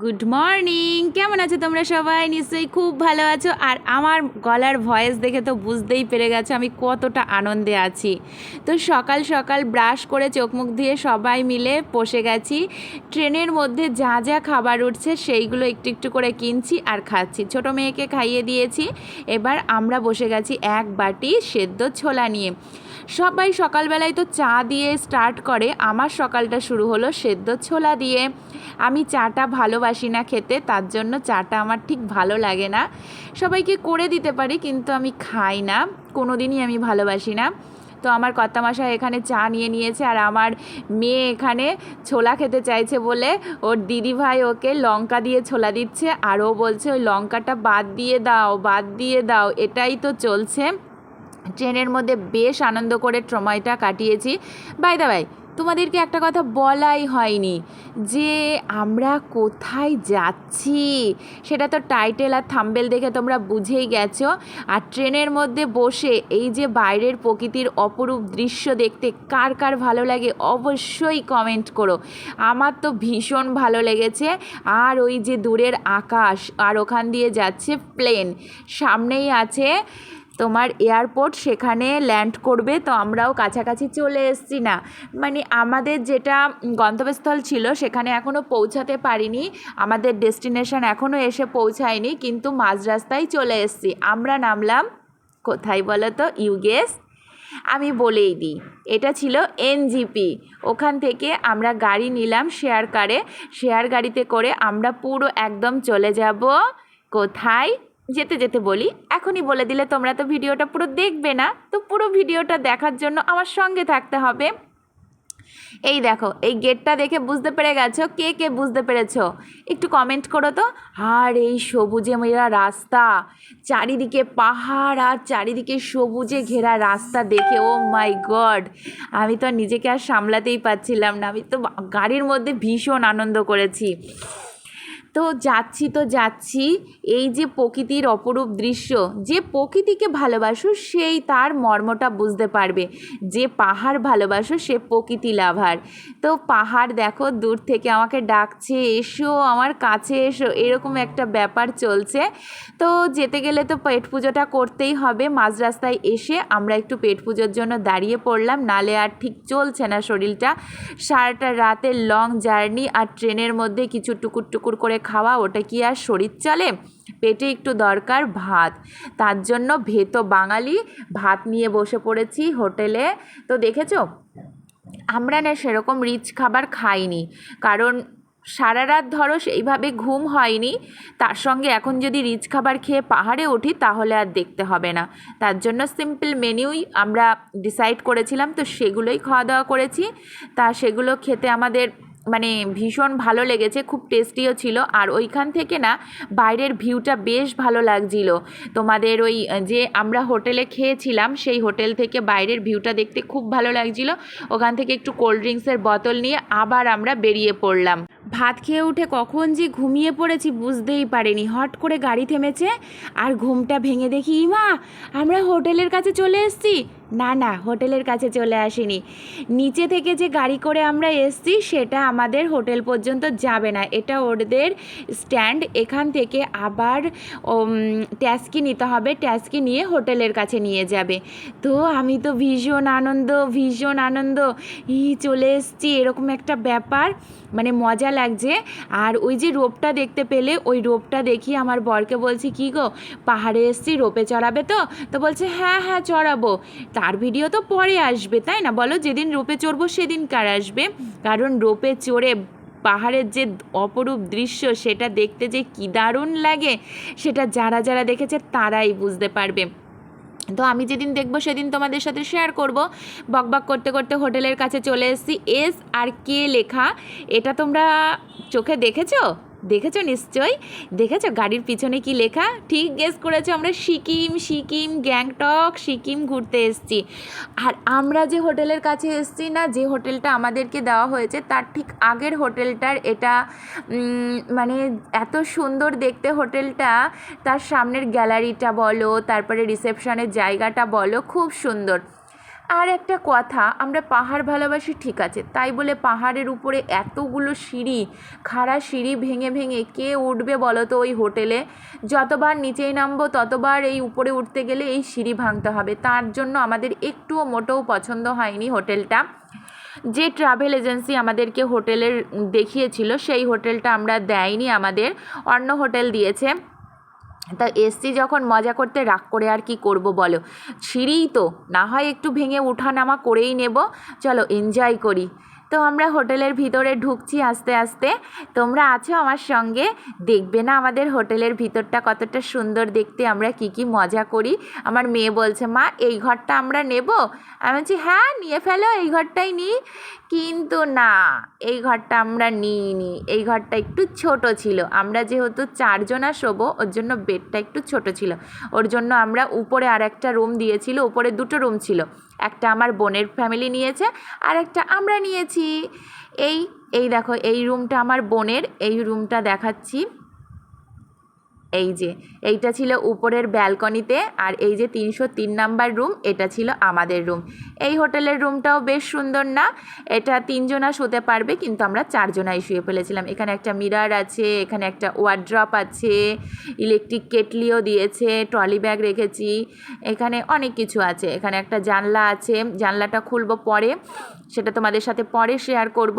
Good morning, কেমন আছো তোমরা সবাই? নিশ্চয়ই খুব ভালো আছো। আর আমার গলার ভয়েস দেখে তো বুঝতেই পেরে গেছো আমি কতটা আনন্দে আছি। তো সকাল সকাল ব্রাশ করে চোখ মুখ ধুয়ে সবাই মিলে বসে গেছি। ট্রেনের মধ্যে যা যা খাবার উঠছে সেইগুলো একটু একটু করে কিনছি আর খাচ্ছি। ছোটো মেয়েকে খাইয়ে দিয়েছি, এবার আমরা বসে গেছি এক বাটি সেদ্ধ ছোলা নিয়ে। সবাই সকালবেলায় তো চা দিয়ে স্টার্ট করে, আমার সকালটা শুরু হলো সেদ্ধ ছোলা দিয়ে। আমি চাটা ভালোবাসি না খেতে, তার জন্য চাটা আমার ঠিক ভালো লাগে না। সবাইকে করে দিতে পারি কিন্তু আমি খাই না, কোনো দিনই আমি ভালোবাসি না। তো আমার কর্তামশাই এখানে চা নিয়ে নিয়েছে, আর আমার মেয়ে এখানে ছোলা খেতে চাইছে বলে ওর দিদিভাই ওকে লঙ্কা দিয়ে ছোলা দিচ্ছে, আর ও বলছে ওই লঙ্কাটা বাদ দিয়ে দাও, বাদ দিয়ে দাও। এটাই তো চলছে। ট্রেনের মধ্যে বেশ আনন্দ করে সময়টা কাটিয়েছি। বাই দা বাই, তোমাদেরকে একটা কথা বলাই হয়নি যে আমরা কোথায় যাচ্ছি। সেটা তো টাইটেল আর থাম্বনেল দেখে তোমরা বুঝেই গেছো। আর ট্রেনের মধ্যে বসে এই যে বাইরের প্রকৃতির অপরূপ দৃশ্য দেখতে কার কার ভালো লাগে অবশ্যই কমেন্ট করো। আমার তো ভীষণ ভালো লেগেছে। আর ওই যে দূরের আকাশ, আর ওখান দিয়ে যাচ্ছে প্লেন, সামনেই আছে তোমার এয়ারপোর্ট, সেখানে ল্যান্ড করবে। তো আমরাও কাছাকাছি চলে এসেছি। না মানে আমাদের যেটা গন্তব্যস্থল ছিল সেখানে এখনও পৌঁছাতে পারিনি, আমাদের ডেস্টিনেশন এখনও এসে পৌঁছায়নি, কিন্তু মাঝ রাস্তায় চলে এসেছি। আমরা নামলাম কোথায় বলো তো? You guess. আমি বলেই দিই, এটা ছিল এনজিপি। ওখান থেকে আমরা গাড়ি নিলাম শেয়ার কারে। শেয়ার গাড়িতে করে আমরা পুরো একদম চলে যাব কোথায়। যেতে যেতে বলি, এখনই বলে দিলে তোমরা তো ভিডিওটা পুরো দেখবে না। তো পুরো ভিডিওটা দেখার জন্য আমার সঙ্গে থাকতে হবে। এই দেখো, এই গেটটা দেখে বুঝতে পেরে গেছো? কে কে বুঝতে পেরেছো একটু কমেন্ট করো তো। আর এই সবুজে ঘেরা রাস্তা, চারিদিকে পাহাড় আর চারিদিকে সবুজে ঘেরা রাস্তা দেখে ও মাই গড, আমি তো নিজেকে আর সামলাতেই পারছিলাম না। আমি তো গাড়ির মধ্যে ভীষণ আনন্দ করেছি। তো যাচ্ছি, এই যে প্রকৃতির অপরূপ দৃশ্য, যে প্রকৃতিকে ভালোবাসো সেই তার মর্মটা বুঝতে পারবে। যে পাহাড় ভালোবাসো সে প্রকৃতি লাভার। তো পাহাড় দেখো দূর থেকে আমাকে ডাকছে, এসো আমার কাছে এসো, এরকম একটা ব্যাপার চলছে। তো যেতে গেলে তো পেট পুজোটা করতেই হবে। মাঝ রাস্তায় এসে আমরা একটু পেট পুজোর জন্য দাঁড়িয়ে পড়লাম, নালে আর ঠিক চলছে না শরীরটা। সারাটা রাতের লং জার্নি আর ট্রেনের মধ্যে কিছু টুকুর টুকুর করে খাওয়া, ওটা কি আর শরীর চলে? পেটে একটু দরকার ভাত, তার জন্য ভেতো বাঙালি ভাত নিয়ে বসে পড়েছি হোটেলে। তো দেখেছো, আমরা না সেরকম রিচ খাবার খাইনি, কারণ সারা রাত ধরো সেইভাবে ঘুম হয়নি। তার সঙ্গে এখন যদি রিচ খাবার খেয়ে পাহাড়ে উঠি তাহলে আর দেখতে হবে না। তার জন্য সিম্পল মেনুই আমরা ডিসাইড করেছিলাম, তো সেগুলোই খাওয়া দাওয়া করেছি। তা সেগুলো খেতে আমাদের মানে ভীষণ ভালো লেগেছে, খুব টেস্টিও ছিল। আর ওইখান থেকে না বাইরের ভিউটা বেশ ভালো লাগছিল। তোমাদের ওই যে আমরা হোটেলে খেয়েছিলাম সেই হোটেল থেকে বাইরের ভিউটা দেখতে খুব ভালো লাগছিল। ওখান থেকে একটু কোল্ড ড্রিঙ্কসের বোতল নিয়ে আবার আমরা বেরিয়ে পড়লাম। ভাত খেয়ে উঠে কখন যে ঘুমিয়ে পড়েছি বুঝতেই পারিনি। হট করে গাড়ি থেমেছে আর ঘুমটা ভেঙে দেখি ইমা আমরা হোটেলের কাছে চলে এসেছি। না, হোটেলের কাছে চলে আসিনি। নিচে থেকে যে গাড়ি করে আমরা এসেছি সেটা আমাদের হোটেল পর্যন্ত যাবে না, এটা ওদের স্ট্যান্ড। এখান থেকে আবার ট্যাক্সি নিতে হবে, ট্যাক্সি নিয়ে হোটেলের কাছে নিয়ে যাবে। তো আমি তো ভীষণ আনন্দ চলে এসেছি, এরকম একটা ব্যাপার, মানে মজা লাগছে। আর ওই যে রোপটা দেখতে পেলে, ওই রোপটা দেখি আমার বরকে বলছি কি গো পাহাড়ে এসেছি, রোপে চড়াবে তো? তো বলছে হ্যাঁ চড়াবো। তার ভিডিও তো পরে আসবে তাই না বলো? যেদিন রোপে চড়বো সেদিন কার আসবে, কারণ রোপে চড়ে পাহাড়ের যে অপরূপ দৃশ্য সেটা দেখতে যে কী দারুণ লাগে সেটা যারা দেখেছে তারাই বুঝতে পারবে। তো আমি যেদিন দেখবো সেদিন তোমাদের সাথে শেয়ার করব। বকবক করতে করতে হোটেলের কাছে চলে এসেছি। এস আর কে লেখা, এটা তোমরা চোখে দেখেছো নিশ্চয়ই দেখেছো। গাড়ির পিছনে কি লেখা? ঠিক গেস করেছো, আমরা সিকিম গ্যাংটক সিকিম ঘুরতে এসেছি। আর আমরা যে হোটেলের কাছে এসেছি না, যে হোটেলটা আমাদেরকে দেওয়া হয়েছে তার ঠিক আগের হোটেলটার এটা মানে এত সুন্দর দেখতে হোটেলটা, তার সামনের গ্যালারিটা বলো, তারপরে রিসেপশনের জায়গাটা বলো, খুব সুন্দর। আর একটা কথা, আমরা পাহাড় ভালোবাসি ঠিক আছে, তাই বলে পাহাড়ের উপরে এতগুলো সিঁড়ি, খাড়া সিঁড়ি ভেঙে ভেঙে কে উঠবে বলো তো ওই হোটেলে? যতবার নিচেই নামবো ততবার এই উপরে উঠতে গেলে এই সিঁড়ি ভাঙতে হবে। তার জন্য আমাদের একটুও মোটেও পছন্দ হয়নি হোটেলটা। যে ট্রাভেল এজেন্সি আমাদেরকে হোটেলের দেখিয়েছিল সেই হোটেলটা আমরা দেয়নি, আমাদের অন্য হোটেল দিয়েছে। তা এসছি যখন মজা করতে, রাগ করে আর কি করব বলো? সিঁড়িই তো, না হয় একটু ভেঙে উঠানামা করেই নেব, চলো এনজয় করি। তো আমরা হোটেলের ভিতরে ঢুকছি আস্তে আস্তে। তোমরা আছো আমার সঙ্গে, দেখবে না আমাদের হোটেলের ভিতরটা কতটা সুন্দর দেখতে, আমরা কি মজা করি। আমার মেয়ে বলছে, মা এই ঘরটা আমরা নেব? আমি বলছি হ্যাঁ নিয়ে ফেলো, এই ঘরটাই নিই। কিন্তু না, এই ঘরটা আমরা নিইনি, এই ঘরটা একটু ছোট ছিল। আমরা যেহেতু 4 জনা শোবো, ওর জন্য বেডটা একটু ছোট ছিল। ওর জন্য আমরা উপরে আর একটা রুম দিয়েছিল, উপরে 2টো রুম ছিল। একটা আমার বোনের ফ্যামিলি নিয়েছে, আর একটা আমরা নিয়েছি। এই এই দেখো, এই রুমটা আমার বোনের, এই রুমটা দেখাচ্ছি। এই যে এইটা ছিল উপরের ব্যালকনিতে, আর এই যে 303 নাম্বার রুম, এটা ছিল আমাদের রুম। এই হোটেলের রুমটাও বেশ সুন্দর না? এটা 3 জনা শুতে পারবে, কিন্তু আমরা 4 জনাই শুয়ে ফেলেছিলাম। এখানে একটা মিরর আছে, এখানে একটা ওয়ার্ড্রপ আছে, ইলেকট্রিক কেটলিও দিয়েছে, ট্রলি ব্যাগ রেখেছি, এখানে অনেক কিছু আছে। এখানে একটা জানলা আছে, জানলাটা খুলবো পরে, সেটা তোমাদের সাথে পরে শেয়ার করব।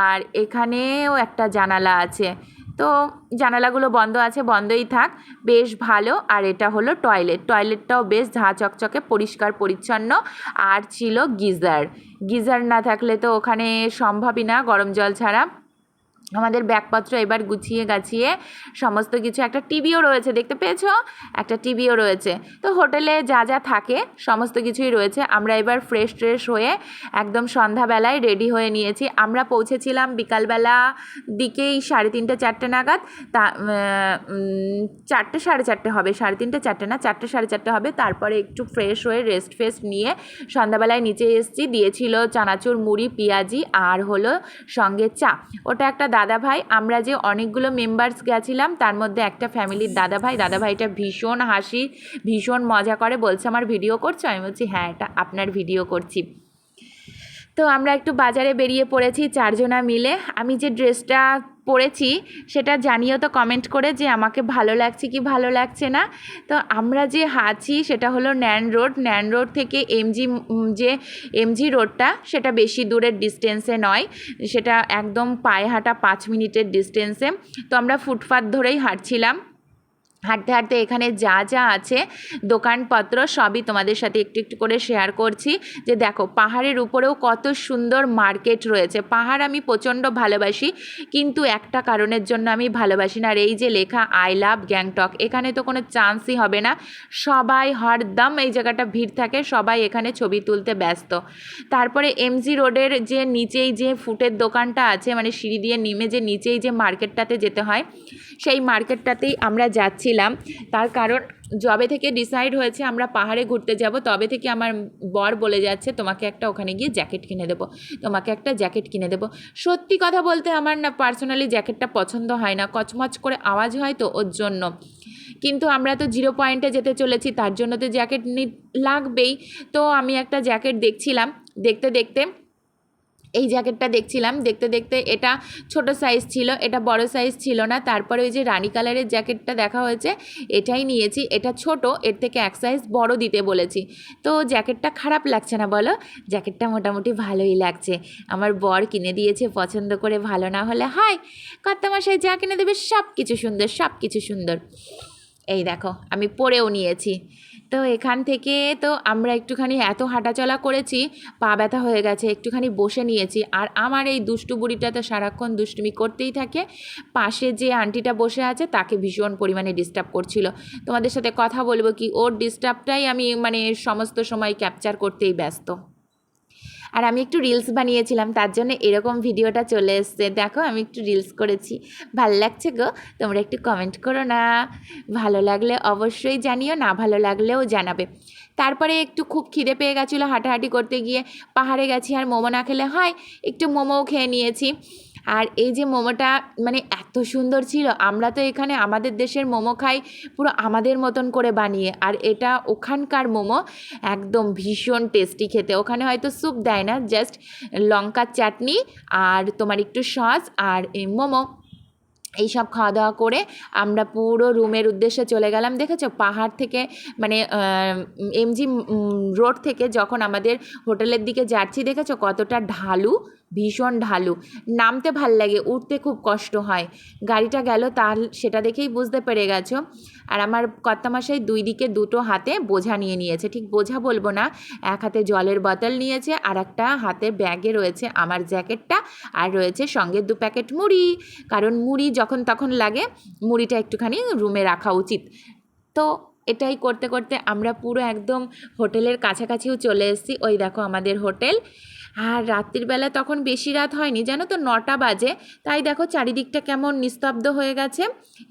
আর এখানেও একটা জানালা আছে, তো জানালাগুলো বন্ধ আছে, বন্ধই থাক, বেশ ভালো। আর এটা হলো টয়লেট, টয়লেটটাও বেশ ঝাঁ চকচকে পরিষ্কার পরিচ্ছন্ন। আর ছিল গিজার, গিজার না থাকলে তো ওখানে সম্ভবই না গরম জল ছাড়া। আমাদের ব্যাগপত্র এবার গুছিয়ে গাছিয়ে সমস্ত কিছু, একটা টিভিও রয়েছে, দেখতে পেয়েছো? একটা টিভিও রয়েছে। তো হোটেলে যা যা থাকে সমস্ত কিছুই রয়েছে। আমরা এবার ফ্রেশ ট্রেশ হয়ে একদম সন্ধ্যাবেলায় রেডি হয়ে নিয়েছি। আমরা পৌঁছেছিলাম বিকালবেলা দিকেই 3:30 4টে নাগাদ। তা 4টে 4:30 হবে, 3:30 4টে না, 4টে 4:30 হবে। তারপরে একটু ফ্রেশ হয়ে রেস্ট ফেস্ট নিয়ে সন্ধ্যাবেলায় নিচে এসেছি। দিয়েছিল চানাচুর, মুড়ি, পেঁয়াজি, আর হলো সঙ্গে চা। ওটা একটা দাদাভাই, আমরা যে অনেকগুলো মেম্বার্স গেছিলাম তার মধ্যে একটা ফ্যামিলির দাদাভাইটা ভীষণ হাসি, ভীষণ মজা করে, বলছে আমার ভিডিও করছো? আমি বলছি হ্যাঁ, এটা আপনার ভিডিও করছি। তো আমরা একটু বাজারে বেরিয়ে পড়েছি 4 জনা মিলে। আমি যে ড্রেসটা পরেছি সেটা জানিও তো কমেন্ট করে যে আমাকে ভালো লাগছে কি ভালো লাগছে না। তো আমরা যে আছি সেটা হলো ন্যান রোড থেকে এমজি রোডটা, সেটা বেশি দূরের ডিস্টেন্সে নয়, সেটা একদম পায়ে হাঁটা 5 মিনিটের ডিস্টেন্সে। তো আমরা ফুটপাথ ধরেই হাঁটছিলাম। হাঁটতে হাঁটতে এখানে যা যা আছে দোকানপত্র সবই তোমাদের সাথে একটু একটু করে শেয়ার করছি। যে দেখো পাহাড়ের উপরেও কত সুন্দর মার্কেট রয়েছে। পাহাড় আমি প্রচণ্ড ভালোবাসি, কিন্তু একটা কারণের জন্য আমি ভালোবাসি না, আর এই যে লেখা আই লাভ গ্যাংটক, এখানে তো কোনো চান্সই হবে না। সবাই হরদম এই জায়গাটা ভিড় থাকে, সবাই এখানে ছবি তুলতে ব্যস্ত। তারপরে এমজি রোডের যে নিচেই যে ফুটের দোকানটা আছে, মানে সিঁড়ি দিয়ে নেমে যে নিচেই যে মার্কেটটাতে যেতে হয়, সেই মার্কেটটাতেই আমরা যাচ্ছিলাম। তার কারণ যবে থেকে ডিসাইড হয়েছে আমরা পাহাড়ে ঘুরতে যাব, তবে থেকে আমার বর বলে যাচ্ছে তোমাকে একটা ওখানে গিয়ে জ্যাকেট কিনে দেবো, তোমাকে একটা জ্যাকেট কিনে দেবো। সত্যি কথা বলতে আমার না পার্সোনালি জ্যাকেটটা পছন্দ হয় না, কচমচ করে আওয়াজ হয় তো ওর জন্য। কিন্তু আমরা তো 0 পয়েন্টে যেতে চলেছি, তার জন্য তো জ্যাকেট লাগবেই। তো আমি একটা জ্যাকেট দেখছিলাম, দেখতে দেখতে এই জ্যাকেটটা দেখছিলাম, দেখতে দেখতে এটা ছোট সাইজ ছিল, এটা বড় সাইজ ছিল না। তারপরে ওই যে রানী কালারের জ্যাকেটটা দেখা হয়েছে, এটাই নিয়েছি। এটা ছোট, এর থেকে 1 সাইজ বড় দিতে বলেছি। তো জ্যাকেটটা খারাপ লাগছে না বলো? জ্যাকেটটা মোটামুটি ভালোই লাগছে। আমার বর কিনে দিয়েছে পছন্দ করে, ভালো না হলে হয়, কর্তামশাই যা কিনে দেবে সব কিছু সুন্দর, সব কিছু সুন্দর। এই দেখো আমি পরেও নিয়েছি। তো এখান থেকে তো আমরা একটুখানি এত হাঁটাচলা করেছি, পা ব্যথা হয়ে গেছে, একটুখানি বসে নিয়েছি। আর আমার এই দুষ্টু বুড়িটা তো সারাক্ষণ দুষ্টুমি করতেই থাকে। পাশে যে আন্টিটা বসে আছে তাকে ভীষণ পরিমাণে ডিস্টার্ব করছিল। তোমাদের সাথে কথা বলবো কি, ওর ডিস্টার্বটাই আমি মানে সমস্ত সময় ক্যাপচার করতেই ব্যস্ত। আর আমি একটু রিলস বানিয়েছিলাম, তার জন্য এরকম ভিডিওটা চলে এসছে। দেখো আমি একটু রিলস করেছি, ভালো লাগছে গো? তোমরা একটু কমেন্ট করো না, ভালো লাগলে অবশ্যই জানিও, না ভালো লাগলেও জানাবে। তারপরে একটু খুব খিদে পেয়ে গেছিলো হাঁটাহাঁটি করতে গিয়ে, পাহাড়ে গেছি আর মোমো না খেলে হয়, একটু মোমোও খেয়ে নিয়েছি। আর এই যে মোমোটা মানে এত সুন্দর ছিল, আমরা তো এখানে আমাদের দেশের মোমো খাই পুরো আমাদের মতন করে বানিয়ে, আর এটা ওখানকার মোমো একদম ভীষণ টেস্টি খেতে। ওখানে হয়তো স্যুপ দেয় না, জাস্ট লঙ্কার চাটনি আর তোমার একটু সস আর এই মোমো, এইসব খাওয়া দাওয়া করে আমরা পুরো রুমের উদ্দেশ্যে চলে গেলাম। দেখেছো পাহাড় থেকে মানে এমজি রোড থেকে যখন আমাদের হোটেলের দিকে যাচ্ছি, দেখেছো কতটা ঢালু, ভীষণ ঢালু, নামতে ভাল লাগে, উঠতে খুব কষ্ট হয়। গাড়িটা গেল তার সেটা দেখেই বুঝতে পেরে গেছো। আর আমার কর্তামশাই দুই দিকে দুটো হাতে বোঝা নিয়ে নিয়েছে, ঠিক বোঝা বলবো না, এক হাতে জলের বোতল নিয়েছে আর একটা হাতে ব্যাগে রয়েছে আমার জ্যাকেটটা, আর রয়েছে সঙ্গে 2 প্যাকেট মুড়ি, কারণ মুড়ি যখন তখন লাগে, মুড়িটা একটুখানি রুমে রাখা উচিত। তো এটাই করতে করতে আমরা পুরো একদম হোটেলের কাছাকাছিও চলে এসেছি। ওই দেখো আমাদের হোটেল। আর রাত্রিবেলা তখন বেশি রাত হয়নি, জানো তো 9টা বাজে, তাই দেখো চারিদিকটা কেমন নিস্তব্ধ হয়ে গেছে।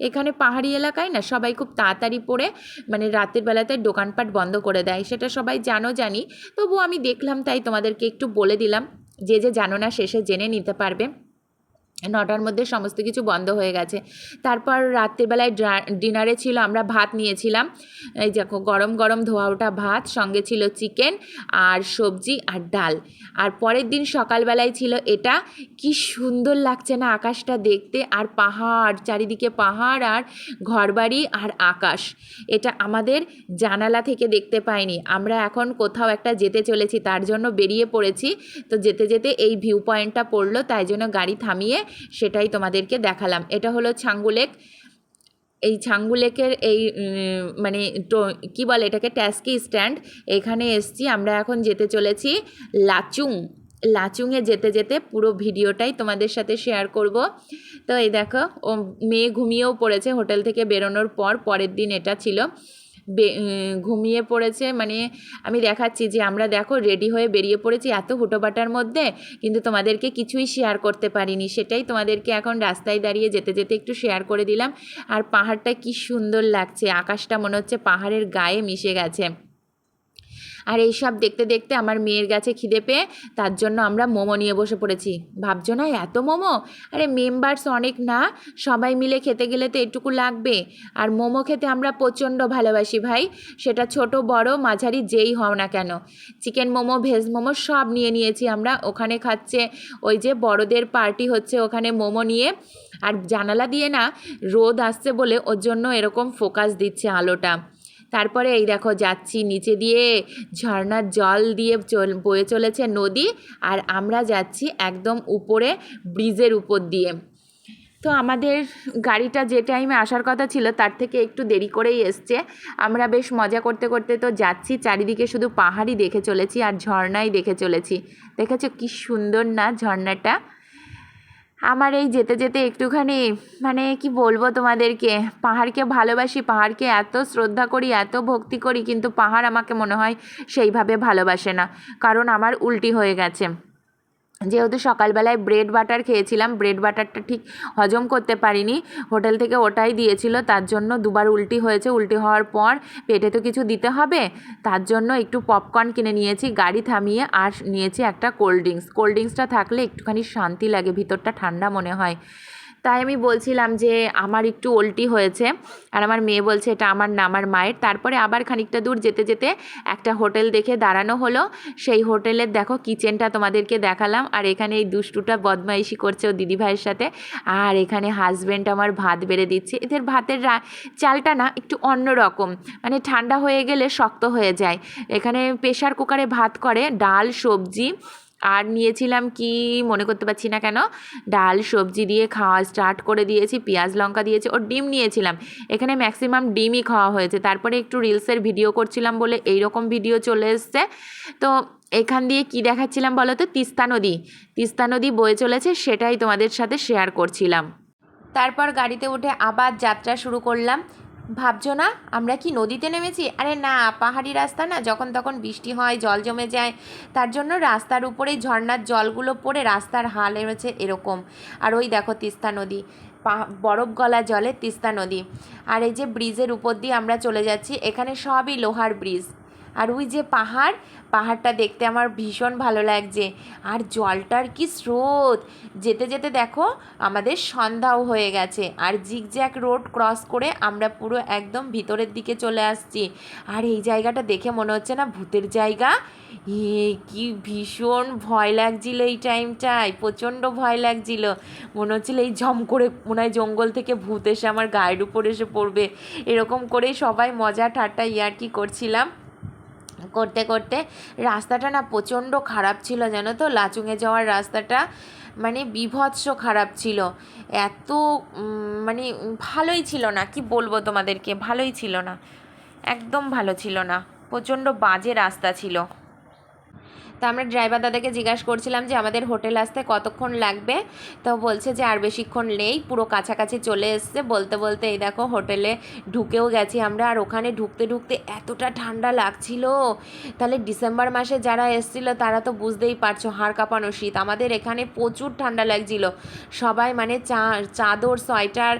এখানে পাহাড়ি এলাকায় না সবাই খুব তাড়াতাড়ি পড়ে মানে রাতের বেলাতে দোকানপাট বন্ধ করে দেয়, সেটা সবাই জানি, তবু আমি দেখলাম তাই তোমাদেরকে একটু বলে দিলাম, যে জানো না শেষে জেনে নিতে পারবে। 9টার মধ্যে সমস্ত কিছু বন্ধ হয়ে গেছে। তারপর রাত্রিবেলায় ডিনারে ছিল, আমরা ভাত নিয়েছিলাম, এই দেখো গরম গরম ধোয়া ওঠা ভাত, সঙ্গে ছিল চিকেন আর সবজি আর ডাল। আর পরের দিন সকালবেলায় ছিল এটা, কি সুন্দর লাগছে না আকাশটা দেখতে, আর পাহাড়, চারিদিকে পাহাড় আর ঘরবাড়ি আর আকাশ। এটা আমাদের জানালা থেকে দেখতে পাইনি, আমরা এখন কোথাও একটা যেতে চলেছি, তার জন্য বেরিয়ে পড়েছি। তো যেতে যেতে এই ভিউ পয়েন্টটা পড়লো, তাই জন্য গাড়ি থামিয়ে সেটাই তোমাদেরকে দেখালাম। এটা হলো ছাঙ্গু লেক। এই ছাঙ্গু লেকের এই মানে কী বলে এটাকে, ট্যাস্কি স্ট্যান্ড, এখানে এসছি আমরা। এখন যেতে চলেছি লাচুংয়ে যেতে যেতে পুরো ভিডিওটাই তোমাদের সাথে শেয়ার করব। তো এই দেখো ও মেয়ে ঘুমিয়েও পড়েছে হোটেল থেকে বেরোনোর পরের দিন এটা ছিল, ঘুমিয়ে পড়েছে। মানে আমি দেখাচ্ছি যে আমরা দেখো রেডি হয়ে বেরিয়ে পড়েছি এত হুটোপাটার মধ্যে, কিন্তু তোমাদেরকে কিছুই শেয়ার করতে পারিনি, সেটাই তোমাদেরকে এখন রাস্তায় দাঁড়িয়ে যেতে যেতে একটু শেয়ার করে দিলাম। আর পাহাড়টা কি সুন্দর লাগছে, আকাশটা মনে হচ্ছে পাহাড়ের গায়ে মিশে গেছে। আর এই সব দেখতে দেখতে আমার মেয়ের কাছে খিদে পেয়ে তার জন্য আমরা মোমো নিয়ে বসে পড়েছি। ভাবছো না এত মোমো? আরে মেম্বার্স অনেক না, সবাই মিলে খেতে গেলে তো এটুকু লাগবে। আর মোমো খেতে আমরা প্রচণ্ড ভালোবাসি ভাই, সেটা ছোট বড় মাঝারি যেই হও না কেন। চিকেন মোমো, ভেজ মোমো সব নিয়ে নিয়েছি আমরা। ওখানে খাচ্ছে ওই যে বড়দের পার্টি হচ্ছে ওখানে মোমো নিয়ে, আর জানালা দিয়ে না রোদ আসছে বলে ওর জন্য এরকম ফোকাস দিচ্ছে আলোটা। তারপরে এই দেখো যাচ্ছি নিচে দিয়ে, ঝর্ণার জল দিয়ে বয়ে চলেছে নদী, আর আমরা যাচ্ছি একদম উপরে ব্রিজের উপর দিয়ে। তো আমাদের গাড়িটা যে টাইমে আসার কথা ছিল তার থেকে একটু দেরি করেই এসছে। আমরা বেশ মজা করতে করতে তো যাচ্ছি, চারিদিকে শুধু পাহাড়ই দেখে চলেছি আর ঝর্ণাই দেখে চলেছি। দেখেছো কি সুন্দর না ঝর্ণাটা? আমার এই যেতে যেতে একটুখানি মানে কি বলবো তোমাদেরকে, পাহাড়কে ভালোবাসি, পাহাড়কে এত শ্রদ্ধা করি, এত ভক্তি করি, কিন্তু পাহাড় আমাকে মনে হয় সেইভাবে ভালোবাসে না, কারণ আমার উল্টি হয়ে গেছে। যেহেতু সকালবেলায় ব্রেড বাটার খেয়েছিলাম, ব্রেড বাটারটা ঠিক হজম করতে পারিনি, হোটেল থেকে ওটাই দিয়েছিল, তার জন্য দুবার উল্টি হয়েছে। উল্টি হওয়ার পর পেটে তো কিছু দিতে হবে, তার জন্য একটু পপকর্ন কিনে নিয়েছি গাড়ি থামিয়ে, আর নিয়েছি একটা কোল্ড ড্রিঙ্কসটা থাকলে একটুখানি শান্তি লাগে, ভিতরটা ঠান্ডা মনে হয়। তাই আমি বলছিলাম যে আমার একটু উল্টি হয়েছে, আর আমার মেয়ে বলছে এটা আমার না আমার মায়ের। তারপরে আবার খানিকটা দূর যেতে যেতে একটা হোটেল দেখে দাঁড়ানো হলো, সেই হোটেলের দেখো কিচেনটা তোমাদেরকে দেখালাম। আর এখানে এই দুষ্টুটা বদমাইশি করছে ও দিদিভাইয়ের সাথে, আর এখানে হাজব্যান্ড আমার ভাত বেড়ে দিচ্ছে। এদের ভাতের চালটা না একটু অন্য রকম, মানে ঠান্ডা হয়ে গেলে শক্ত হয়ে যায়। এখানে প্রেশার কুকারে ভাত করে, ডাল সবজি আর নিয়েছিলাম কি মনে করতে পারছি না কেন, ডাল সবজি দিয়ে খাওয়া স্টার্ট করে দিয়েছি, পেঁয়াজ লঙ্কা দিয়েছি, ও ডিম নিয়েছিলাম। এখানে ম্যাক্সিমাম ডিমই খাওয়া হয়েছে। তারপরে একটু রিলসের ভিডিও করছিলাম বলে এইরকম ভিডিও চলে এসছে। তো এখান দিয়ে কি দেখাচ্ছিলাম বলো তো, তিস্তা নদী বয়ে চলেছে, সেটাই তোমাদের সাথে শেয়ার করছিলাম। তারপর গাড়িতে উঠে আবার যাত্রা শুরু করলাম। ভাবছো না আমরা কি নদীতে নেমেছি? আরে না, পাহাড়ি রাস্তা না, যখন তখন বৃষ্টি হয়, জল জমে যায়, তার জন্য রাস্তার উপরেই ঝর্ণার জলগুলো পড়ে রাস্তার হাল হয়েছে এরকম। আর ওই দেখো তিস্তা নদী, বরফ গলা জলে তিস্তা নদী। আর এই যে ব্রিজের উপর দিয়ে আমরা চলে যাচ্ছি, এখানে সবই লোহার ব্রিজ। আর ওই যে পাহাড়টা দেখতে আমার ভীষণ ভালো লাগছে। আর জলটার কি স্রোত, যেতে যেতে দেখো আমাদের সন্ধ্যাও হয়ে গেছে। আর জিগজ্যাগ রোড ক্রস করে আমরা পুরো একদম ভিতরের দিকে চলে আসছি। আর এই জায়গাটা দেখে মনে হচ্ছে না ভূতের জায়গা? কি ভীষণ ভয় লাগছিল এই টাইমটায়, প্রচণ্ড ভয় লাগছিল। মনে হচ্ছিল এই ঝম করে মনে হয় জঙ্গল থেকে ভূত এসে আমার গায়ের উপর এসে পড়বে। এরকম করেই সবাই মজা ঠাট্টা ইয়ার্কি করছিলাম। করতে করতে রাস্তাটা না প্রচণ্ড খারাপ ছিল, জানো তো, লাচুংয়ে যাওয়ার রাস্তাটা মানে বীভৎস খারাপ ছিল। এত মানে ভালোই ছিল না, কি বলবো তোমাদেরকে, ভালোই ছিল না, একদম ভালো ছিল না, প্রচণ্ড বাজে রাস্তা ছিল। তো আমরা ড্রাইভার দাদাকে জিজ্ঞাসা করছিলাম যে আমাদের হোটেল আসতে কতক্ষণ লাগবে। তো বলছে যে আর বেশিক্ষণ নেই, পুরো কাছাকাছি চলে এসছে। বলতে বলতে এই দেখো হোটেলে ঢুকেও গেছি আমরা। আর ওখানে ঢুকতে ঢুকতে এতটা ঠান্ডা লাগছিল, তাহলে ডিসেম্বর মাসে যারা এসেছিলো তারা তো বুঝতেই পারছো, হাড় কাঁপানো শীত। আমাদের এখানে প্রচুর ঠান্ডা লাগছিল। সবাই মানে চাদর সোয়েটার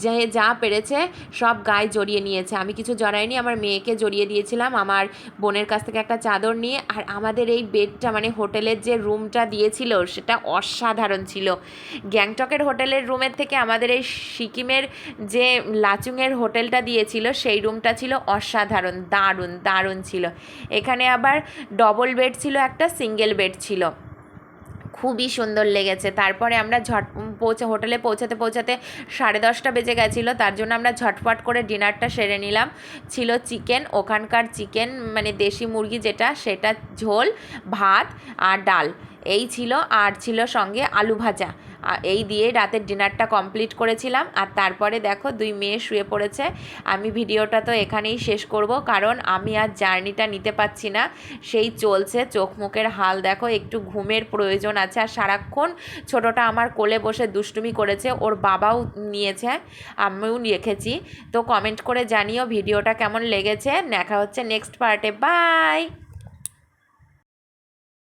যে যা পেরেছে সব গায়ে জড়িয়ে নিয়েছে। আমি কিছু জড়াইনি, আমার মেয়েকে জড়িয়ে দিয়েছিলাম আমার বোনের কাছ থেকে একটা চাদর নিয়ে। আর আমাদের এই বেডটা মানে হোটেলের যে রুমটা দিয়েছিল সেটা অসাধারণ ছিল। গ্যাংটকের হোটেলের রুমের থেকে আমাদের এই সিকিমের যে লাচুংয়ের হোটেলটা দিয়েছিল সেই রুমটা ছিল অসাধারণ, দারুণ দারুণ ছিল। এখানে আবার ডবল বেড ছিল, একটা সিঙ্গেল বেড ছিল, খুবই সুন্দর লেগেছে। তারপরে আমরা হোটেলে পৌঁছাতে 10:30 বেজে গেছিলো, তার জন্য আমরা ঝটপট করে ডিনারটা সেরে নিলাম। ছিল চিকেন, ওখানকার চিকেন মানে দেশি মুরগি যেটা, সেটা ঝোল, ভাত আর ডাল এই ছিল। আর ছিল সঙ্গে আলু ভাজা। এই দিয়ে রাতের ডিনারটা কমপ্লিট করেছিলাম। আর তারপরে দেখো 2 মেয়ে শুয়ে পড়েছে। আমি ভিডিওটা তো এখানেই শেষ করব, কারণ আমি আর জার্নিটা নিতে পারছি না, সেই চলছে। চোখ মুখের হাল দেখো, একটু ঘুমের প্রয়োজন আছে। আর সারাক্ষণ ছোটোটা আমার কোলে বসে দুষ্টুমি করেছে, ওর বাবাও নিয়েছে, আমিও রেখেছি। তো কমেন্ট করে জানিও ভিডিওটা কেমন লেগেছে। দেখা হচ্ছে নেক্সট পার্টে, বাই।